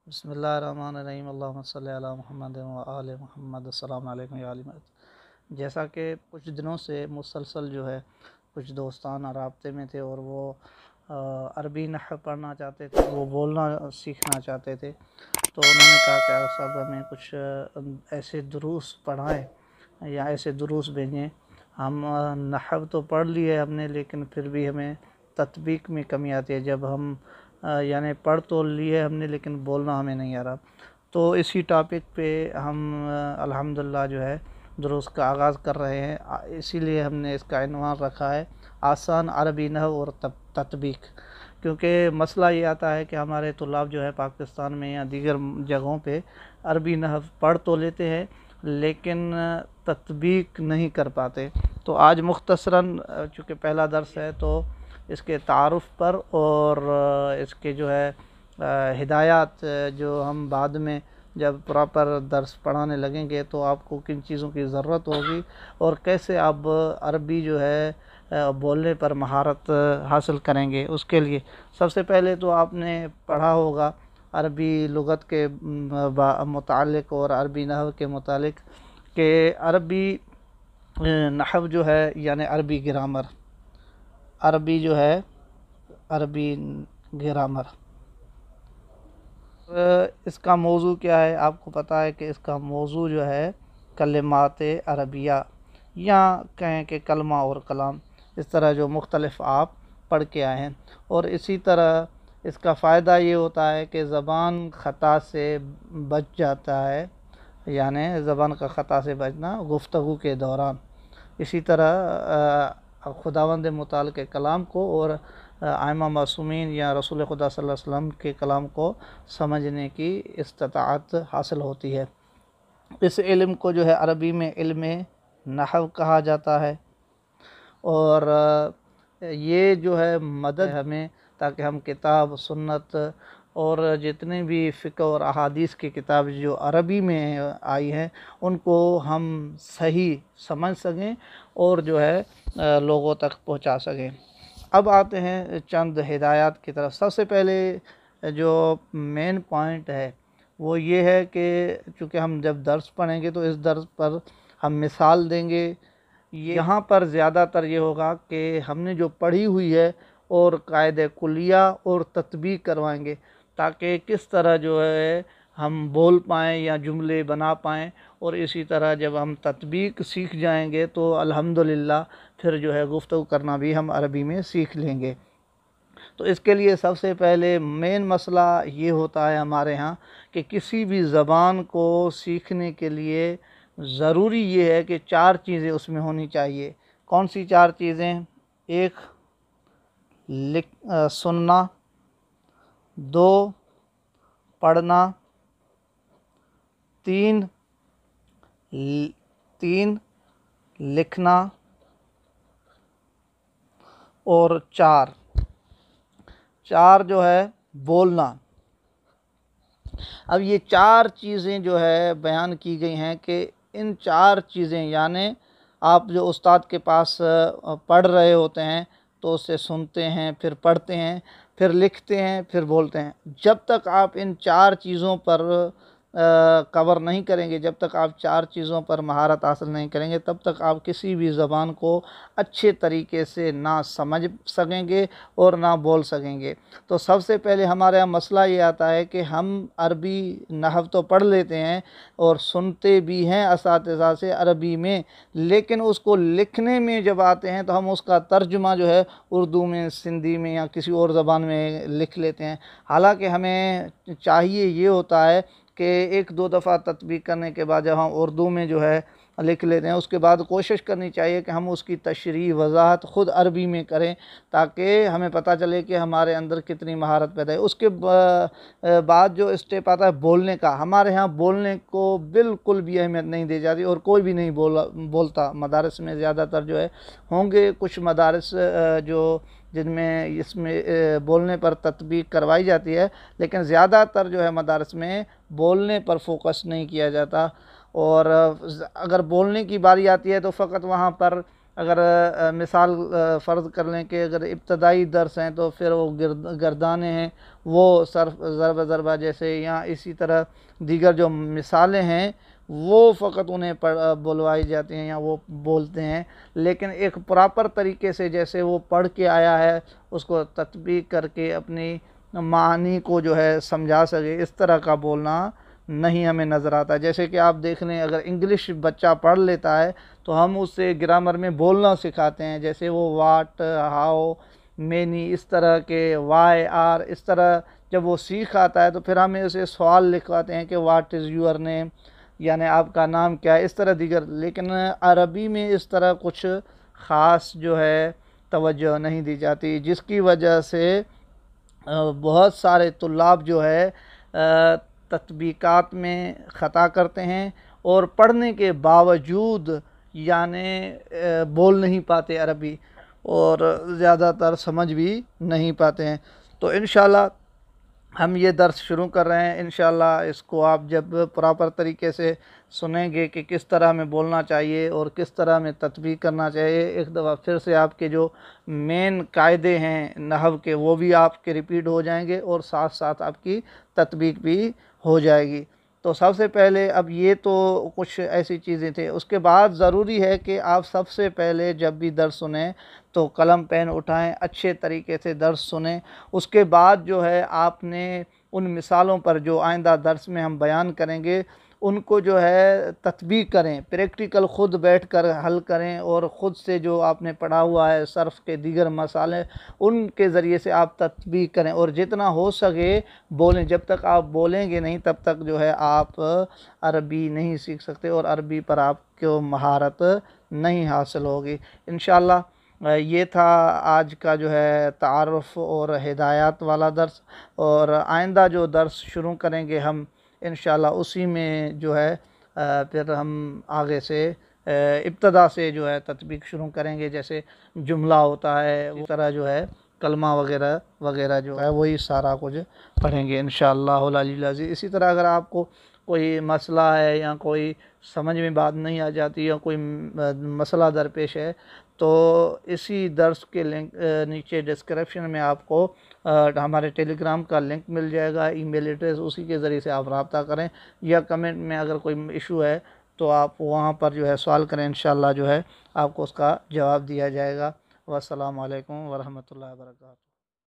बिस्मिल्लाहिर्रहमानिर्रहीम अल्लाहुम्मा सल्लि अला मुहम्मद व आले मुहम्मद। अस्सलामु अलैकुम या अहल बैत। जैसा कि कुछ दिनों से मुसलसल जो है कुछ दोस्तान राब्ते में थे और वो अरबी नहव पढ़ना चाहते थे, वो बोलना सीखना चाहते थे। तो उन्होंने कहा कि आप सब हमें कुछ ऐसे दुरूस पढ़ाएं या ऐसे दुरूस भेजें। हम नहव तो पढ़ लिए हमने, लेकिन फिर भी हमें तत्बीक में कमी आती है। जब हम यानी पढ़ तो लिए हमने, लेकिन बोलना हमें नहीं आ रहा। तो इसी टॉपिक पे हम अल्हम्दुलिल्लाह जो है दुरूस का आगाज़ कर रहे हैं। इसीलिए हमने इसका इन्वान रखा है आसान अरबी नहव और तत्बीक। क्योंकि मसला ये आता है कि हमारे तुलाब जो है पाकिस्तान में या दीगर जगहों पे अरबी नहव पढ़ तो लेते हैं, लेकिन तत्बीक नहीं कर पाते। तो आज मुख्तसरन चूँकि पहला दर्स है तो इसके तारुफ़ पर और इसके जो है हिदायत जो हम बाद में जब प्रॉपर दर्स पढ़ाने लगेंगे तो आपको किन चीज़ों की ज़रूरत होगी और कैसे आप अरबी जो है बोलने पर महारत हासिल करेंगे। उसके लिए सबसे पहले तो आपने पढ़ा होगा अरबी लुगत के मुतालिक और अरबी नहव के मुतालिक कि अरबी नहव जो है यानी अरबी ग्रामर, अरबी जो है अरबी ग्रामर, इसका मौजू क्या है आपको पता है कि इसका मौजू जो है कलिमात अरबिया या कहें कि कलमा और कलाम, इस तरह जो मुख्तलिफ आप पढ़ के आए हैं। और इसी तरह इसका फ़ायदा ये होता है कि ज़बान ख़ता से बच जाता है, यानी ज़बान का ख़ता से बचना गुफ्तगू के दौरान। इसी तरह खुदावंद मुताल के कलाम को और आइमा मासूमीन या रसूल खुदा सल्लल्लाहु अलैहि वसल्लम के कलाम को समझने की इस्तिताअत हासिल होती है। इस इल्म को जो है अरबी में इल्म नहव कहा जाता है। और ये जो है मदद हमें ताकि हम किताब सुन्नत और जितने भी फ़िक़्ह और अहादीस की किताब जो अरबी में आई हैं उनको हम सही समझ सकें और जो है लोगों तक पहुंचा सकें। अब आते हैं चंद हिदायत की तरफ। सबसे पहले जो मेन पॉइंट है वो ये है कि चूँकि हम जब दर्स पढ़ेंगे तो इस दर्स पर हम मिसाल देंगे। यहाँ पर ज़्यादातर ये होगा कि हमने जो पढ़ी हुई है और कायदे कुलिया और तत्बीक करवाएंगे ताकि किस तरह जो है हम बोल पाएँ या जुमले बना पाएँ। और इसी तरह जब हम तत्बीक सीख जाएंगे तो अल्हम्दुलिल्लाह फिर जो है गुफ्तगू करना भी हम अरबी में सीख लेंगे। तो इसके लिए सबसे पहले मेन मसला ये होता है हमारे यहाँ कि किसी भी ज़बान को सीखने के लिए ज़रूरी ये है कि 4 चीज़ें उसमें होनी चाहिए। कौन सी 4 चीज़ें? एक सुनना, 2 पढ़ना, 3 लिखना और 4 जो है बोलना। अब ये 4 चीज़ें जो है बयान की गई हैं कि इन 4 चीज़ें यानी आप जो उस्ताद के पास पढ़ रहे होते हैं तो उससे सुनते हैं, फिर पढ़ते हैं, फिर लिखते हैं, फिर बोलते हैं। जब तक आप इन 4 चीज़ों पर कवर नहीं करेंगे, जब तक आप 4 चीज़ों पर महारत हासिल नहीं करेंगे, तब तक आप किसी भी ज़बान को अच्छे तरीके से ना समझ सकेंगे और ना बोल सकेंगे। तो सबसे पहले हमारे यहाँ मसला ये आता है कि हम अरबी नहव तो पढ़ लेते हैं और सुनते भी हैं असातिज़ा से अरबी में, लेकिन उसको लिखने में जब आते हैं तो हम उसका तर्जुमा जो है उर्दू में, सिंधी में या किसी और ज़बान में लिख लेते हैं। हालांकि हमें चाहिए ये होता है कि 1-2 दफ़ा तत्बीक करने के बाद जब हम उर्दू में जो है लिख लेते हैं उसके बाद कोशिश करनी चाहिए कि हम उसकी तशरीह वज़ाहत ख़ुद अरबी में करें ताकि हमें पता चले कि हमारे अंदर कितनी महारत पैदा है। उसके बाद जो स्टेप आता है बोलने का, हमारे यहाँ बोलने को बिल्कुल भी अहमियत नहीं दी जाती और कोई भी नहीं बोलता। मदारस में ज़्यादातर जो है होंगे कुछ मदारस जो जिनमें इसमें बोलने पर तत्बीक करवाई जाती है, लेकिन ज़्यादातर जो है मदारस में बोलने पर फोकस नहीं किया जाता। और अगर बोलने की बारी आती है तो फ़कत वहाँ पर अगर मिसाल फ़र्ज़ कर लें कि अगर इब्तदाई दर्स हैं तो फिर वो गर्दाने हैं वो सर्फ ज़रब ज़रबा जैसे, या इसी तरह दीगर जो मिसालें हैं वो फ़कत उन्हें बुलवाई जाती हैं या वो बोलते हैं। लेकिन एक प्रॉपर तरीके से जैसे वो पढ़ के आया है उसको तत्बीक करके अपनी मानी को जो है समझा सके, इस तरह का बोलना नहीं हमें नज़र आता। जैसे कि आप देख लें, अगर इंग्लिश बच्चा पढ़ लेता है तो हम उससे ग्रामर में बोलना सिखाते हैं, जैसे वो वाट, हाउ, मैनी, इस तरह के वाई, आर, इस तरह जब वो सीख आता है तो फिर हमें उसे सवाल लिखवाते हैं कि वाट इज़ यूर नेम, यानी आपका नाम क्या है, इस तरह दीगर। लेकिन अरबी में इस तरह कुछ ख़ास जो है तवज्जो नहीं दी जाती, जिसकी वजह से बहुत सारे तुल्लाब जो है तत्बीकात में ख़ता करते हैं और पढ़ने के बावजूद यानी बोल नहीं पाते अरबी, और ज़्यादातर समझ भी नहीं पाते हैं। तो इंशाल्लाह हम ये दर्स शुरू कर रहे हैं। इंशाल्लाह इसको आप जब प्रॉपर तरीके से सुनेंगे कि किस तरह में बोलना चाहिए और किस तरह में तत्बीक करना चाहिए, एक दफ़ा फिर से आपके जो मेन कायदे हैं नहव के वो भी आपके रिपीट हो जाएंगे और साथ साथ आपकी तत्बीक भी हो जाएगी। तो सबसे पहले अब ये तो कुछ ऐसी चीज़ें थे। उसके बाद ज़रूरी है कि आप सबसे पहले जब भी दर्स सुने तो कलम पेन उठाएं, अच्छे तरीके से दर्स सुने। उसके बाद जो है आपने उन मिसालों पर जो आइंदा दर्स में हम बयान करेंगे उनको जो है तत्बीक करें, प्रैक्टिकल ख़ुद बैठ कर हल करें और ख़ुद से जो आपने पढ़ा हुआ है सर्फ़ के दीगर मसाले उनके ज़रिए से आप तत्बीक करें और जितना हो सके बोलें। जब तक आप बोलेंगे नहीं तब तक जो है आप अरबी नहीं सीख सकते और अरबी पर आपको महारत नहीं हासिल होगी। इंशाअल्लाह ये था आज का जो है तारुफ़ और हिदायत वाला दर्स, और आइंदा जो दर्स शुरू करेंगे हम इंशाअल्लाह उसी में जो है फिर हम आगे से इब्तदा से जो है तत्बीक शुरू करेंगे। जैसे जुमला होता है वो तरह जो है कलमा वगैरह वगैरह जो है वही सारा कुछ पढ़ेंगे इंशाअल्लाह अलील अज़ीज़। इसी तरह अगर आपको कोई मसला है या कोई समझ में बात नहीं आ जाती या कोई मसला दरपेश है तो इसी दर्स के लिंक नीचे डिस्क्रिप्शन में आपको हमारे टेलीग्राम का लिंक मिल जाएगा, ईमेल एड्रेस, उसी के ज़रिए से आप रब्ता करें, या कमेंट में अगर कोई इशू है तो आप वहाँ पर जो है सवाल करें, इंशाअल्लाह जो है आपको उसका जवाब दिया जाएगा। वस्सलामु अलैकुम वरहमतुल्लाहि वबरकातुहू।